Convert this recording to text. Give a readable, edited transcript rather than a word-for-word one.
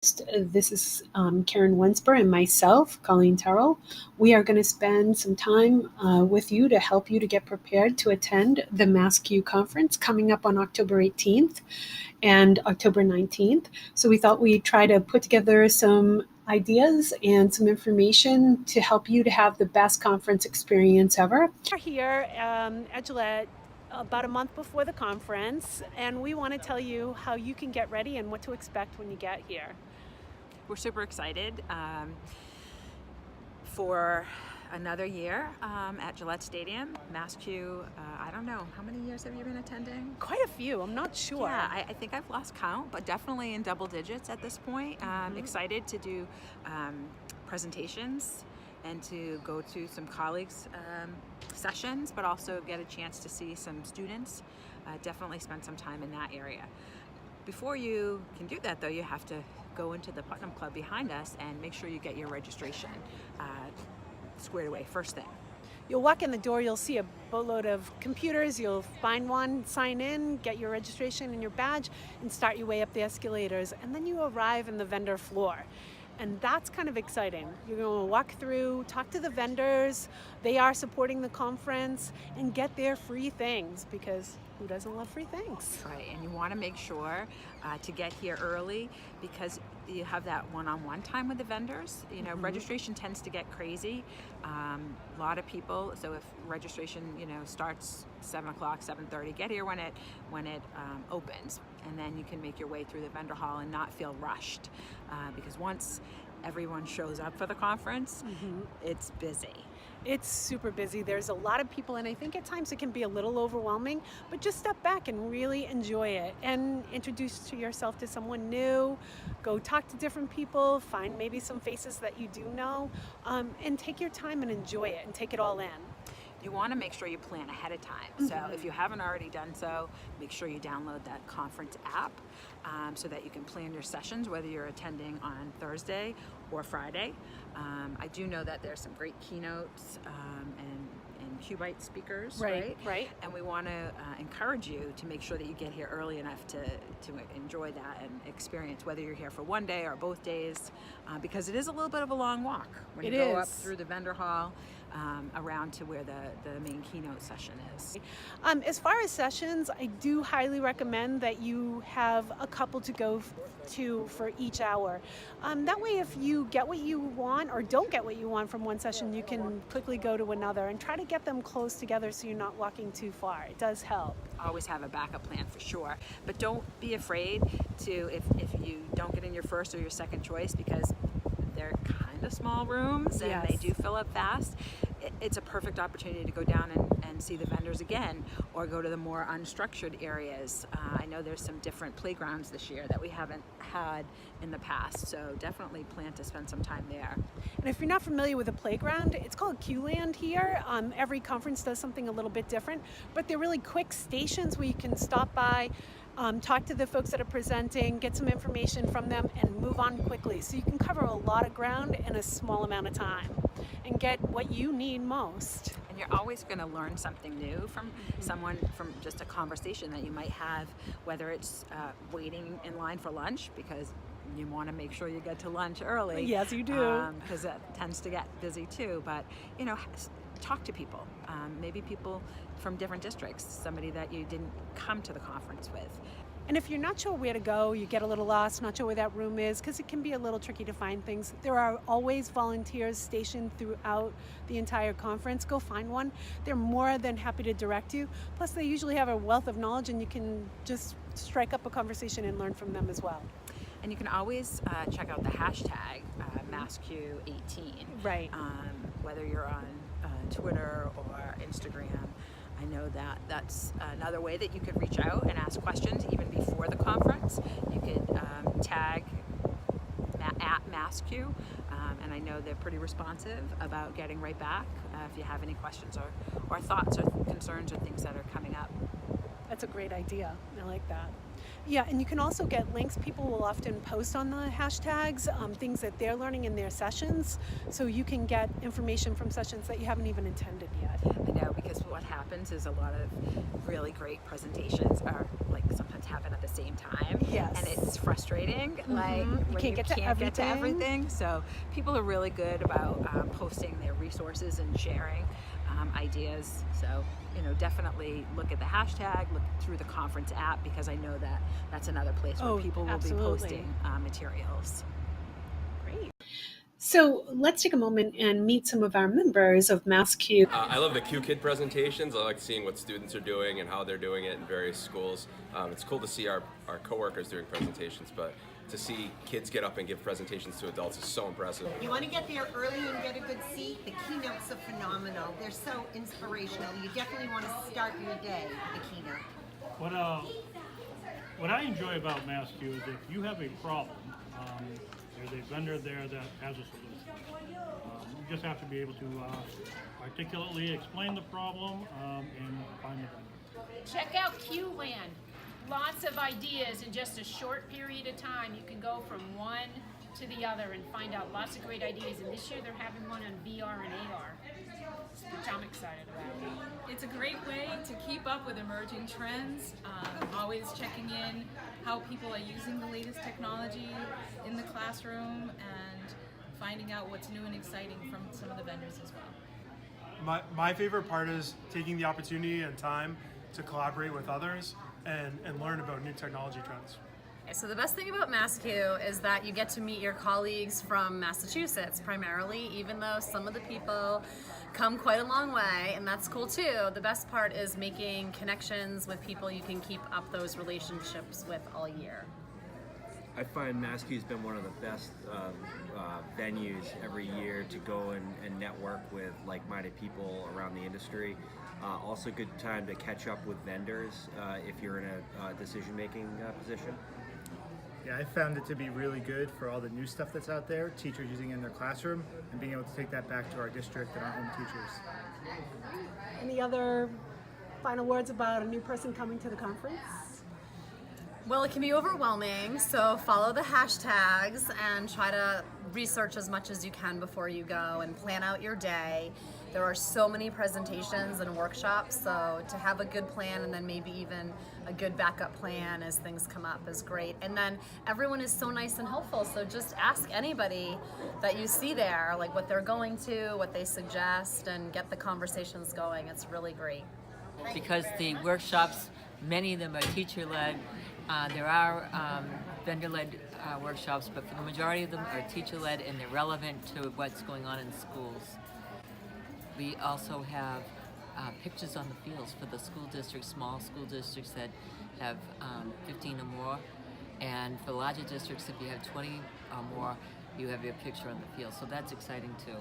This is Karen Wensper and myself, Colleen Terrell. We are going to spend some time with you to help you to get prepared to attend the MassCUE conference coming up on October 18th and October 19th. So we thought we'd try to put together some ideas and some information to help you to have the best conference experience ever. We're here at Gillette about a month before the conference, and we want to tell you how you can get ready and what to expect when you get here. We're super excited for another year at Gillette Stadium. MassCUE, I don't know, how many years have you been attending? Quite a few, I'm not sure. Yeah, I think I've lost count, but definitely in double digits at this point. Excited to do presentations and to go to some colleagues' sessions, but also get a chance to see some students. Definitely spend some time in that area. Before you can do that, though, you have to go into the Putnam Club behind us and make sure you get your registration squared away first thing. You'll walk in the door, you'll see a boatload of computers, you'll find one, sign in, get your registration and your badge, and start your way up the escalators, and then you arrive in the vendor floor. And that's kind of exciting. You're going to walk through, talk to the vendors, they are supporting the conference, and get their free things, because who doesn't love free things? Right, and you want to make sure to get here early because you have that one-on-one time with the vendors. You know, registration tends to get crazy. A lot of people, so if registration, starts 7 o'clock, 7:30, get here when it opens, and then you can make your way through the vendor hall and not feel rushed because once everyone shows up for the conference, it's busy. It's super busy. There's a lot of people, and I think at times it can be a little overwhelming, but just step back and really enjoy it and introduce yourself to someone new, go talk to different people, find maybe some faces that you do know, and take your time and enjoy it and take it all in. You want to make sure you plan ahead of time. So if you haven't already done so, make sure you download that conference app so that you can plan your sessions, whether you're attending on Thursday or Friday. I do know that there's some great keynotes and Cubite speakers, right? And we want to encourage you to make sure that you get here early enough to enjoy that and experience, whether you're here for one day or both days, because it is a little bit of a long walk when you go up through the vendor hall around to where the main keynote session is. As far as sessions, I do highly recommend that you have a couple to go to for each hour. That way, if you get what you want or don't get what you want from one session, you can quickly go to another and try to get them close together so you're not walking too far. It does help. Always have a backup plan for sure, but don't be afraid to, if you don't get in your first or your second choice, because they're kind of small rooms and they do fill up fast. It's a perfect opportunity to go down and see the vendors again, or go to the more unstructured areas. I know there's some different playgrounds this year that we haven't had in the past, so definitely plan to spend some time there. And if you're not familiar with a playground, it's called Q-Land here. Every conference does something a little bit different, but they're really quick stations where you can stop by, talk to the folks that are presenting, get some information from them, and move on quickly. So you can cover a lot of ground in a small amount of time and get what you need most. And you're always going to learn something new from someone, from just a conversation that you might have, whether it's waiting in line for lunch because you want to make sure you get to lunch early. Yes, you do. Because that tends to get busy too. But, talk to people. Maybe people from different districts, somebody that you didn't come to the conference with. And if you're not sure where to go, you get a little lost, not sure where that room is, because it can be a little tricky to find things. There are always volunteers stationed throughout the entire conference. Go find one. They're more than happy to direct you. Plus, they usually have a wealth of knowledge, and you can just strike up a conversation and learn from them as well. And you can always check out the hashtag MassCUE18. Right. Whether you're on Twitter or Instagram. I know that that's another way that you could reach out and ask questions even before the conference. You could tag at MassCUE, and I know they're pretty responsive about getting right back if you have any questions or thoughts or concerns or things that are coming up. That's a great idea. I like that. Yeah, and you can also get links. People will often post on the hashtags things that they're learning in their sessions, so you can get information from sessions that you haven't even attended yet. I know, because what happens is a lot of really great presentations are like sometimes happen at the same time. Yes. And it's frustrating, like You when can't get to everything. everything. So people are really good about posting their resources and sharing ideas. So, definitely look at the hashtag, look through the conference app, because I know that that's another place where people will be posting materials. Great. So let's take a moment and meet some of our members of MassCUE. I love the Q Kid presentations. I like seeing what students are doing and how they're doing it in various schools. It's cool to see our coworkers doing presentations, but to see kids get up and give presentations to adults is so impressive. You want to get there early and get a good seat. The keynotes are phenomenal. They're so inspirational. You definitely want to start your day with the keynote. What I enjoy about MassCUE is if you have a problem, there's a vendor there that has a solution. You just have to be able to articulately explain the problem and find the vendor. Check out QLand. Lots of ideas in just a short period of time. You can go from one to the other and find out lots of great ideas. And this year they're having one on VR and AR, which I'm excited about. It's a great way to keep up with emerging trends, always checking in how people are using the latest technology in the classroom and finding out what's new and exciting from some of the vendors as well. My favorite part is taking the opportunity and time to collaborate with others and learn about new technology trends. So the best thing about MassCUE is that you get to meet your colleagues from Massachusetts primarily, even though some of the people come quite a long way, and that's cool too. The best part is making connections with people you can keep up those relationships with all year. I find MassCUE's been one of the best venues every year to go and network with like-minded people around the industry. Also good time to catch up with vendors if you're in a decision-making position. Yeah, I found it to be really good for all the new stuff that's out there, teachers using it in their classroom, and being able to take that back to our district and our home teachers. Any other final words about a new person coming to the conference? Well, it can be overwhelming, so follow the hashtags and try to research as much as you can before you go and plan out your day. There are so many presentations and workshops, so to have a good plan and then maybe even a good backup plan as things come up is great. And then everyone is so nice and helpful, so just ask anybody that you see there, like what they're going to, what they suggest, and get the conversations going. It's really great. Because the workshops, many of them are teacher-led. There are vendor-led workshops, but for the majority of them are teacher-led and they're relevant to what's going on in schools. We also have pictures on the fields for the school districts, small school districts that have 15 or more. And for larger districts, if you have 20 or more, you have your picture on the field. So that's exciting too.